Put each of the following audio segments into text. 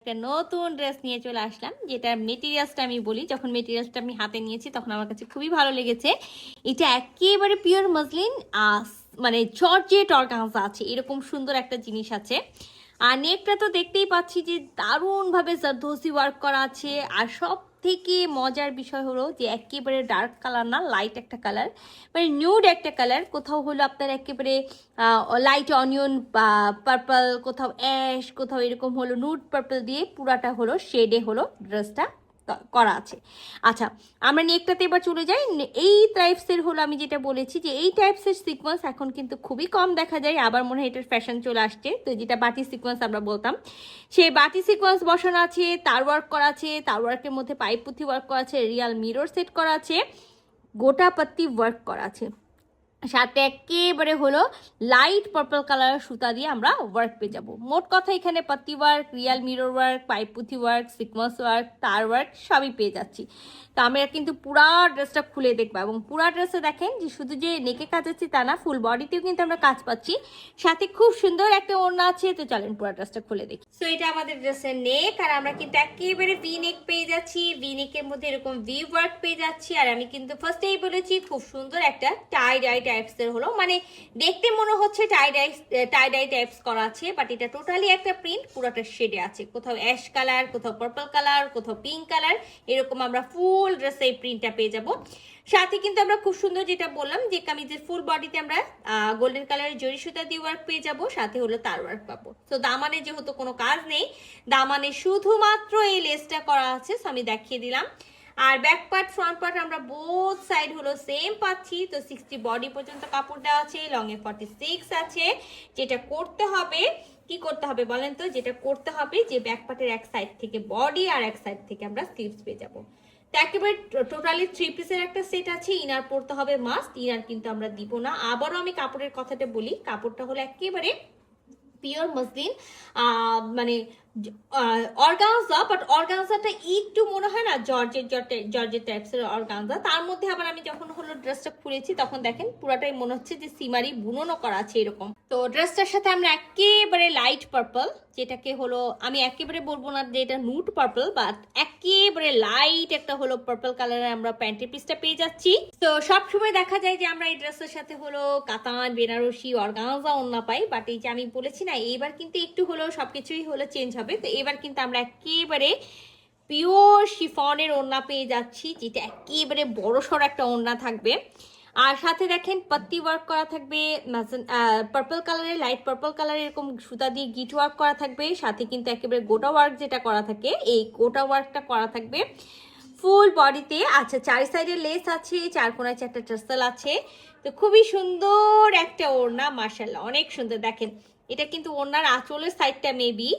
একটা নতুন ড্রেস নিয়ে চলে আসলাম, যেটার মেটেরিয়ালসটা আমি বলি। যখন মেটেরিয়ালসটা আমি হাতে নিয়েছি তখন আমার কাছে খুবই ভালো লেগেছে। এটা একেবারে পিওর মসলিন, মানে জর্জেট অর্গানজা আছে, এরকম সুন্দর একটা জিনিস আছে। আর নেকটা তো দেখতেই পাচ্ছি যে দারুণভাবে জারদোসি ওয়ার্ক করা আছে। আর সব থেকে মজার বিষয় হলো যে একেবারে ডার্ক কালার না, লাইট একটা কালার, মানে নিউড একটা কালার। কোথাও হলো আপনার একেবারে লাইট অনিয়ন বা পার্পল, কোথাও অ্যাশ, কোথাও এরকম হলো নুড পার্পল দিয়ে পুরাটা হলো শেডে হলো ড্রেসটা করা আছে। আচ্ছা, আমরা নেকটাতে এবার চলে যাই। এই টাইপসের হলো, আমি যেটা বলেছি যে এই টাইপসের সিকোয়েন্স এখন কিন্তু খুবই কম দেখা যায়। আবার মনে হয় এটার ফ্যাশন চলে আসছে। তো যেটা বাটি সিকোয়েন্স আমরা বলতাম, সেই বাটি সিকোয়েন্স বসানো আছে, তার ওয়ার্ক করা আছে, তার ওয়ার্কের মধ্যে পাইপ পুঁথি ওয়ার্ক করা আছে, রিয়াল মিরর সেট করা আছে, গোটা পাত্তি ওয়ার্ক করা আছে। সাথে একেবারে হলো লাইট পার্পল কালার সুতা দিয়ে আমরা ওয়ার্ক পেয়ে যাবো। মোট কথা এখানে পাত্তি work, real mirror work, pipe পুঁথি ওয়ার্ক, সিকোয়েন্স ওয়ার্ক, তার ওয়ার্ক সবই পেয়ে যাচ্ছি। তো আমরা কিন্তু পুরা ড্রেসটা খুলে দেখবো, এবং পুরা ড্রেসে দেখেন যে শুধু যে নেকে কাজ আছে তা না, ফুল বডিতেও কিন্তু আমরা কাজ পাচ্ছি। সাথে খুব সুন্দর একটা ওড়না আছে। তো চলেন পুরা ড্রেসটা খুলে দেখি। তো এটা আমাদের ড্রেসের নেক, আর আমরা কিন্তু একেবারে ভি নেক পেয়ে যাচ্ছি। ভি নেকের মধ্যে এরকম ভি ওয়ার্ক পেয়ে যাচ্ছি। আর আমি কিন্তু ফার্স্টেই বলেছি খুব সুন্দর একটা টাই ডাই টাইপসের হলো, মানে দেখতে মনে হচ্ছে টাই ডাই টাইপস করা আছে, বাট এটা টোটালি একটা প্রিন্ট, পুরোটা শেডে আছে। কোথাও অ্যাশ কালার, কোথাও পার্পল কালার, কোথাও পিঙ্ক কালার, এরকম আমরা ফুল ড্রেসে এই প্রিন্টটা পেয়ে যাব। সাথে কিন্তু আমরা খুব সুন্দর যেটা বললাম যে কামিজের ফুল বডিতে আমরা গোল্ডেন কালারের জরি সুতা দিয়ে ওয়ার্ক পেয়ে যাব, সাথে হলো তার ওয়ার্ক পাবো। তো দামানে যেহেতু কোনো কাজ নেই, দামানে শুধুমাত্র এই লেসটা করা আছে, তো আমি দেখিয়ে দিলাম। আর ব্যাক পার্ট ফ্রন্ট পার্ট আমরা বোথ সাইড হলো সেম পাচ্ছি। তো 60 বডি পর্যন্ত কাপড় দেওয়া আছে, লং এ 46 আছে। যেটা করতে হবে, কি করতে হবে বলেন তো, যেটা করতে হবে যে ব্যাক পার্টের এক সাইড থেকে বডি আর এক সাইড থেকে আমরা স্লিভস পেয়ে যাবো। তো একেবারে টোটালি 3 পিসের একটা সেট আছে। ইনার পরতে হবে মাস্ট, ইনার কিন্তু আমরা দিব না। আবারও আমি কাপড়ের কথাটা বলি, কাপড়টা হলো একেবারে পিওর মসলিন, মানে অর্গানজা, বাট অর্গানজাটা একটু মনে হয় না জর্জের টাইপসের অর্গানজা। তার মধ্যে আবার আমি যখন হলো ড্রেসটা খুলেছি তখন দেখেন পুরাটাই মনে হচ্ছে যে সিমারি বুননও করা আছে এরকম। তো ড্রেসটার সাথে আমরা একেবারে লাইট পার্পল, যেটাকে হলো আমি একেবারে বলবো না যে এটা নুট পার্পল, বাট একেবারে লাইট একটা হলো পার্পল কালারের আমরা প্যান্টের পিসটা পেয়ে যাচ্ছি। তো সবসময় দেখা যায় যে আমরা এই ড্রেসের সাথে হলো কাতান, বেনারসি, অর্গানজা ওড়না পাই, বাট এই যে আমি বলেছি না, এইবার কিন্তু একটু হলো সবকিছুই হলো চেঞ্জ হবে। তো এবার কিন্তু আমরা একেবারে পিওর শিফনের ওড়না পেয়ে যাচ্ছি, যেটা একেবারে বড়সড় একটা ওড়না থাকবে। আর সাথে দেখেন পাত্তি ওয়ার্ক করা থাকবে, পার্পল কালারের, লাইট পার্পল কালারের এরকম সুতা দিয়ে গিট ওয়ার্ক করা থাকবে। সাথে কিন্তু একেবারে গোটা ওয়ার্ক যেটা করা থাকে, এই গোটা ওয়ার্কটা করা থাকবে ফুল বডিতে। আচ্ছা, চারি সাইডে লেস আছে, চার কোনায় চারটা টার্সেল আছে। তো খুবই সুন্দর একটা ওড়না, মাশাআল্লাহ অনেক সুন্দর। দেখেন এটা কিন্তু ওড়নার আঁচলের সাইডটা মেবি।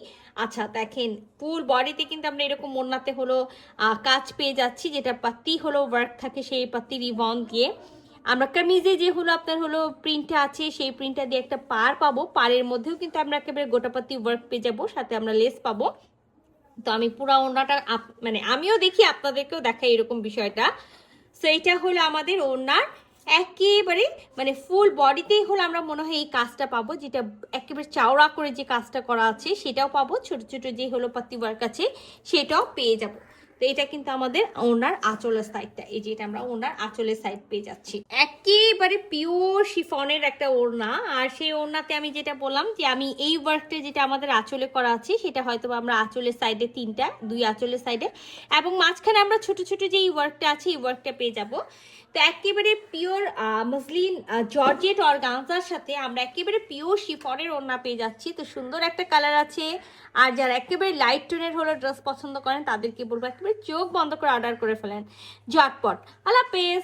আচ্ছা দেখেন ফুল বডিতে কিন্তু আমরা এরকম ওড়নাতে হলো কাজ পেয়ে যাচ্ছি, যেটা পাত্তি হলো ওয়ার্ক থাকে, সেই পাত্তি রিবন দিয়ে আমরা কামিজে যে হলো আপনার হলো প্রিন্টটা আছে, সেই প্রিন্টটা দিয়ে একটা পার পাবো। পাড়ের মধ্যেও কিন্তু আমরা একেবারে গোটাপাতি ওয়ার্ক পেয়ে যাবো, সাথে আমরা লেস পাবো। তো আমি পুরা ওড়নাটা মানে আমিও দেখি, আপনাদেরকেও দেখাই এরকম বিষয়টা। সো এইটা হলো আমাদের ওড়নার একেবারে মানে ফুল বডিতেই হলো আমরা মনে হয় এই কাজটা পাবো, যেটা একেবারে চাওড়া করে যে কাজটা করা আছে সেটাও পাবো, ছোট ছোট যে হলো পাতি ওয়ার্ক আছে সেটাও পেয়ে যাবো। তো এটা কিন্তু আমাদের ওনার আঁচলের সাইডটা, এই যে এটা আমরা ওনার আঁচলের সাইড পেয়ে যাচ্ছি। একেবারে পিওর শিফনের একটা ওড়না। আর সেই ওড়নাতে আমি যেটা বললাম যে আমি এই ওয়ার্কটা যেটা আমাদের আঁচলে করা আছে, সেটা হয়তো আমরা আঁচলের সাইডে দুই আঁচলের সাইডে, এবং মাঝখানে আমরা ছোট ছোট যে এই ওয়ার্কটা আছে এই ওয়ার্কটা পেয়ে যাব। তো একেবারে পিওর মসলিন জর্জেট অর্গানজার সাথে আমরা একেবারে পিওর শিফনের ওড়না পেয়ে যাচ্ছি। তো সুন্দর একটা কালার আছে। আর যারা একেবারে লাইট টোনের হলো ড্রেস পছন্দ করেন তাদেরকে বলবো একেবারে চোখ বন্ধ করে অর্ডার করে ফেলেন ঝটপট। আল্লাহ হাফেজ।